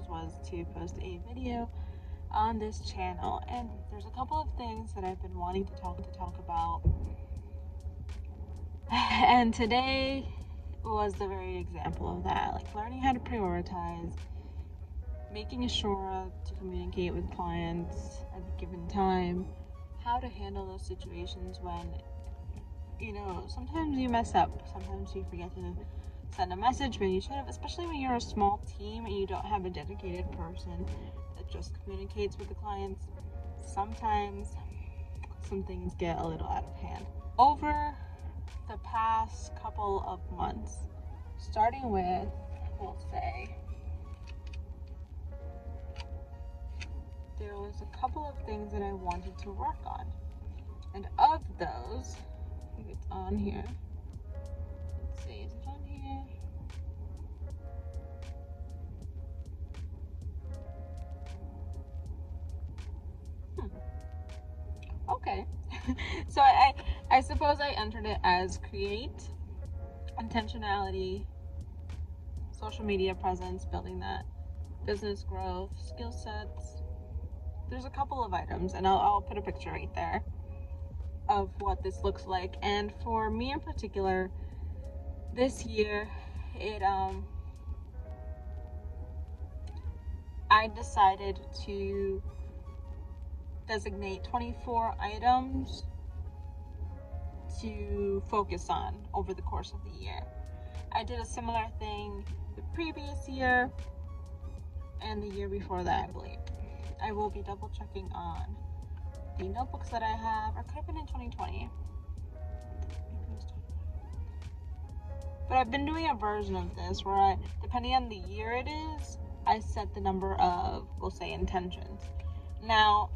goals was to post a video on this channel, and there's a couple of things that I've been wanting to talk about, and today was the very example of that. Like learning how to prioritize, making sure to communicate with clients at a given time, how to handle those situations when, you know, sometimes you mess up, sometimes you forget to send a message when you should have, especially when you're a small team and you don't have a dedicated person that just communicates with the clients. Sometimes some things get a little out of hand. Over the past couple of months, starting with, we'll say, there was a couple of things that I wanted to work on. And of those, I think it's on here. Let's see, is it on here? Okay. So I suppose I entered it as create, intentionality, social media presence, building that, business growth, skill sets. There's a couple of items, and I'll put a picture right there of what this looks like. And for me in particular, this year, I decided to designate 24 items to focus on over the course of the year. I did a similar thing the previous year and the year before that, I believe. I will be double checking on the notebooks that I have, or could have been in 2020. But I've been doing a version of this where I, depending on the year it is, I set the number of, we'll say, intentions. Now,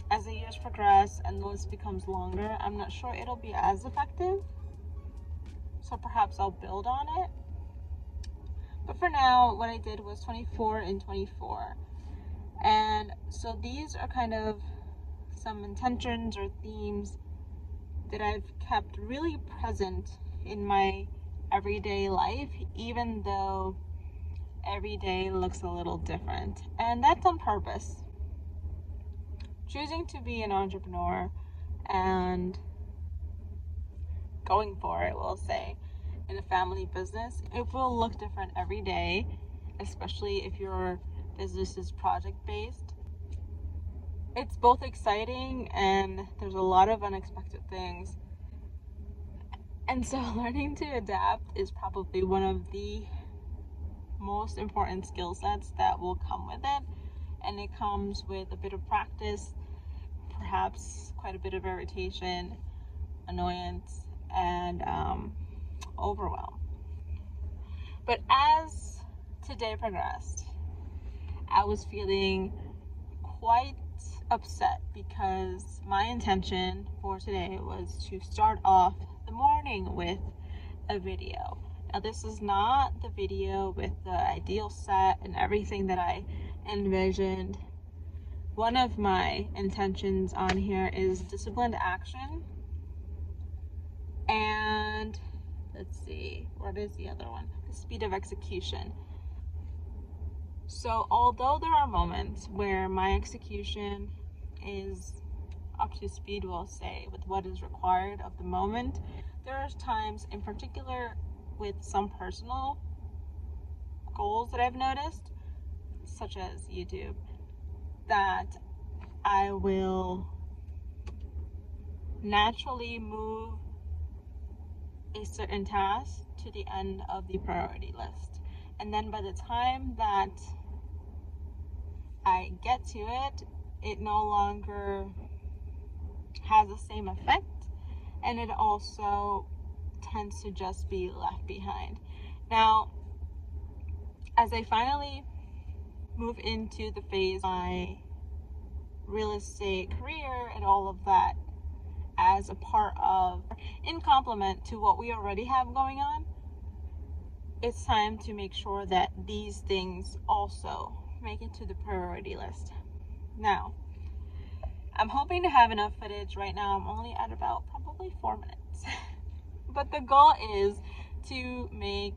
as the years progress and the list becomes longer, I'm not sure it'll be as effective. So perhaps I'll build on it. But for now, what I did was 24 and 24. And so these are kind of some intentions or themes that I've kept really present in my everyday life, even though every day looks a little different. And that's on purpose. Choosing to be an entrepreneur and going for it, we'll say, in a family business, it will look different every day, especially if your business is project-based. It's both exciting and there's a lot of unexpected things. And so learning to adapt is probably one of the most important skill sets that will come with it. And it comes with a bit of practice, perhaps quite a bit of irritation, annoyance, and overwhelm. But as today progressed, I was feeling quite upset because my intention for today was to start off the morning with a video. Now, this is not the video with the ideal set and everything that I envisioned. One of my intentions on here is disciplined action. And let's see, what is the other one? The speed of execution. So although there are moments where my execution is up to speed, we'll say, with what is required of the moment, there are times in particular with some personal goals that I've noticed, such as YouTube, that I will naturally move a certain task to the end of the priority list. And then by the time that I get to it, it no longer has the same effect, and it also tends to just be left behind. Now, as I finally move into the phase of my real estate career and all of that as a part of, in complement to what we already have going on, it's time to make sure that these things also make it to the priority list. Now, I'm hoping to have enough footage. Right now I'm only at about probably 4 minutes. But the goal is to make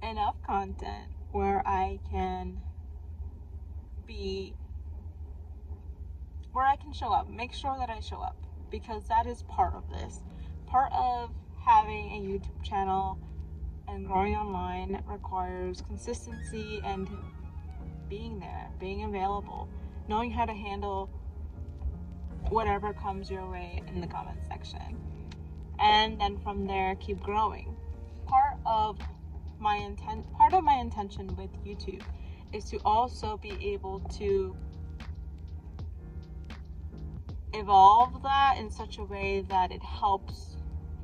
enough content where I can show up, make sure that I show up, because that is part of this. Part of having a YouTube channel and growing online requires consistency and being there, being available, knowing how to handle whatever comes your way in the comment section. And then from there, keep growing. Part of my intention with YouTube is to also be able to evolve that in such a way that it helps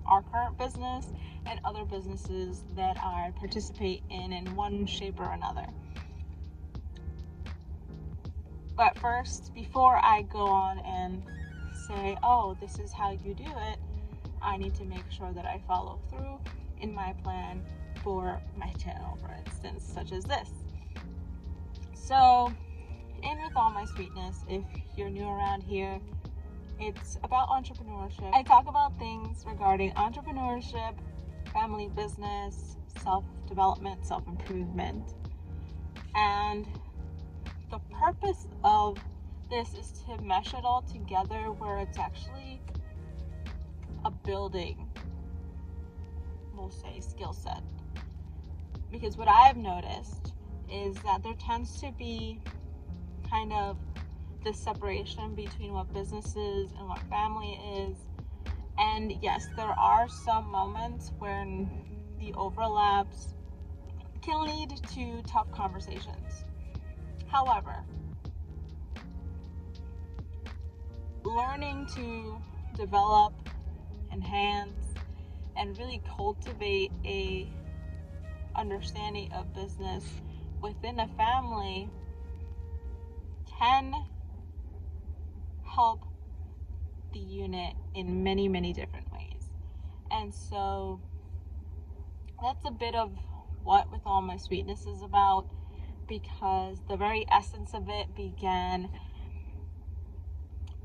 our current business and other businesses that I participate in one shape or another. But first, before I go on and say, oh, this is how you do it, I need to make sure that I follow through in my plan for my channel, for instance, such as this. So, in with all my sweetness, if you're new around here, it's about entrepreneurship. I talk about things regarding entrepreneurship, family business, self-development, self-improvement. And the purpose of this is to mesh it all together where it's actually a building, we'll say, skill set. Because what I've noticed is that there tends to be kind of this separation between what business is and what family is. And yes, there are some moments when the overlaps can lead to tough conversations. However, learning to develop, enhance, and really cultivate a understanding of business within a family can help the unit in many, many different ways. And so that's a bit of what With All My Sweetness is about, because the very essence of it began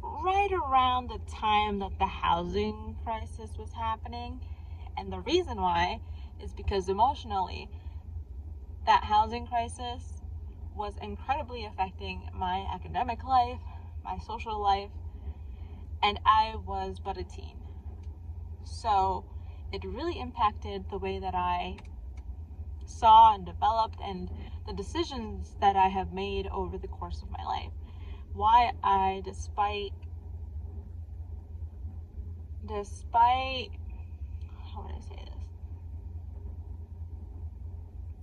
right around the time that the housing crisis was happening. And the reason why is because emotionally, that housing crisis was incredibly affecting my academic life, my social life, and I was but a teen. So it really impacted the way that I saw and developed and the decisions that I have made over the course of my life. Why I, despite how would I say this?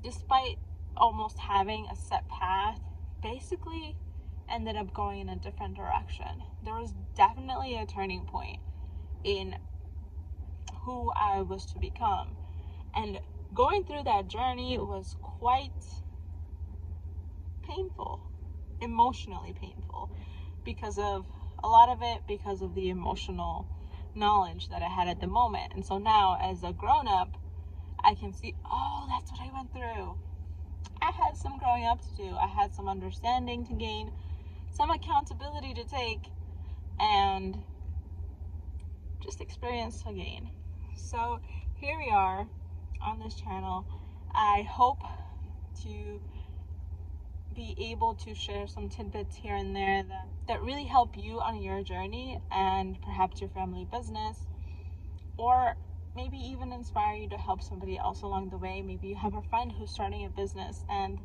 Despite almost having a set path, basically ended up going in a different direction. There was definitely a turning point in who I was to become. And going through that journey was quite painful, emotionally painful, because of a lot of it, because of the emotional knowledge that I had at the moment. And so now, as a grown-up, I can see, oh, that's what I went through. I had some growing up to do. I had some understanding to gain, some accountability to take, and just experience to gain. So here we are on this channel. I hope to be able to share some tidbits here and there that really help you on your journey and perhaps your family business, or maybe even inspire you to help somebody else along the way. Maybe you have a friend who's starting a business and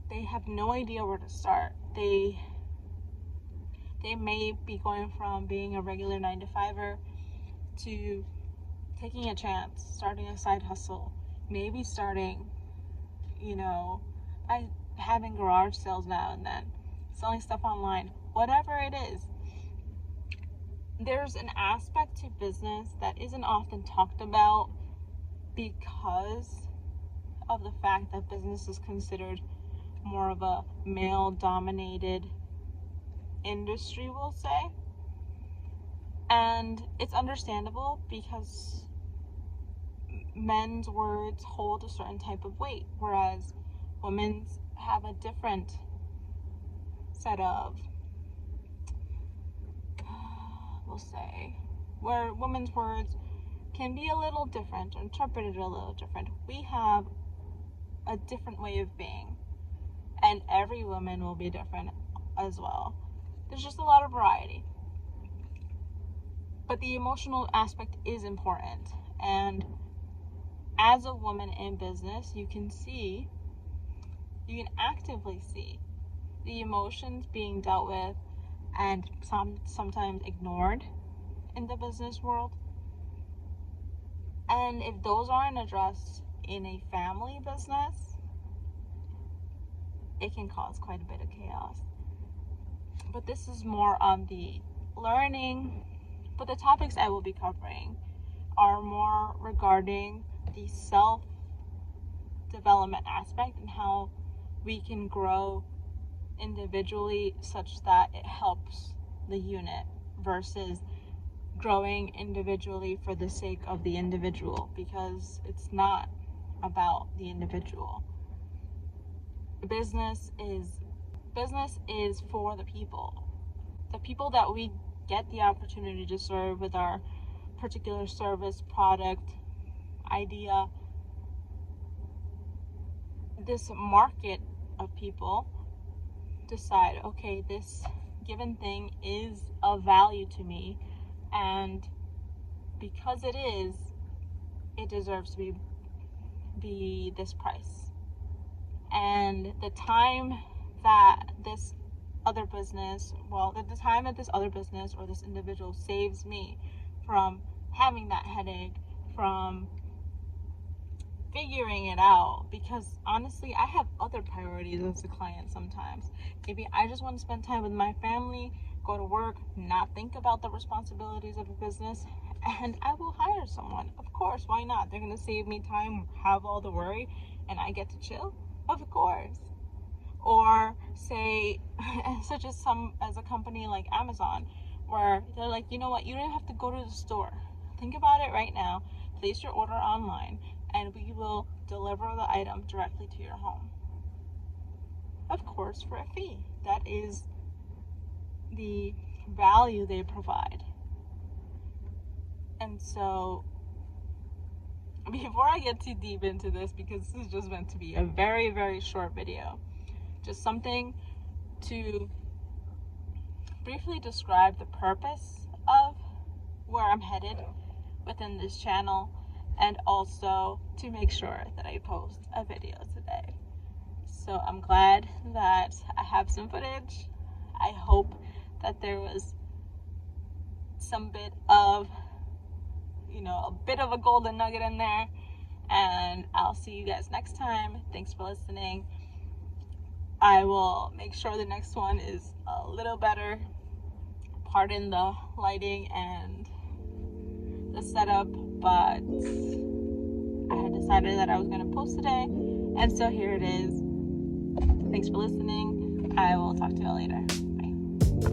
they have no idea where to start. They may be going from being a regular 9-to-5er to taking a chance, starting a side hustle, maybe starting, by having garage sales now and then, selling stuff online, whatever it is. There's an aspect to business that isn't often talked about because of the fact that business is considered more of a male-dominated industry, we'll say. And it's understandable because men's words hold a certain type of weight, whereas women's have a different set of, we'll say, where women's words can be a little different, or interpreted a little different. We have a different way of being. And every woman will be different as well. There's just a lot of variety. But the emotional aspect is important. And as a woman in business, you can actively see the emotions being dealt with and sometimes ignored in the business world. And if those aren't addressed in a family business, it can cause quite a bit of chaos. But this is more on the learning. But the topics I will be covering are more regarding the self-development aspect and how we can grow individually such that it helps the unit versus growing individually for the sake of the individual, because it's not about the individual. Business is for the people that we get the opportunity to serve with our particular service, product, idea. This market of people decide, okay, this given thing is of value to me, and because it is, it deserves to be this price. And the time that this other business or this individual saves me from having that headache, from figuring it out, because honestly, I have other priorities as a client sometimes. Maybe I just want to spend time with my family, go to work, not think about the responsibilities of a business, and I will hire someone. Of course, why not? They're going to save me time, have all the worry, and I get to chill? Of course. Or say, such as a company like Amazon, where they're like, you know what, you don't have to go to the store. Think about it right now. Place your order online, and we will deliver the item directly to your home. Of course, for a fee. That is the value they provide. And so, before I get too deep into this, because this is just meant to be a very, very short video, just something to briefly describe the purpose of where I'm headed within this channel, and also to make sure that I post a video today. So I'm glad that I have some footage. I hope that there was some bit of, a bit of a golden nugget in there, and I'll see you guys next time. Thanks for listening. I will make sure the next one is a little better. Pardon the lighting and the setup, but I had decided that I was going to post today, and so here it is. Thanks for listening. I will talk to you all later.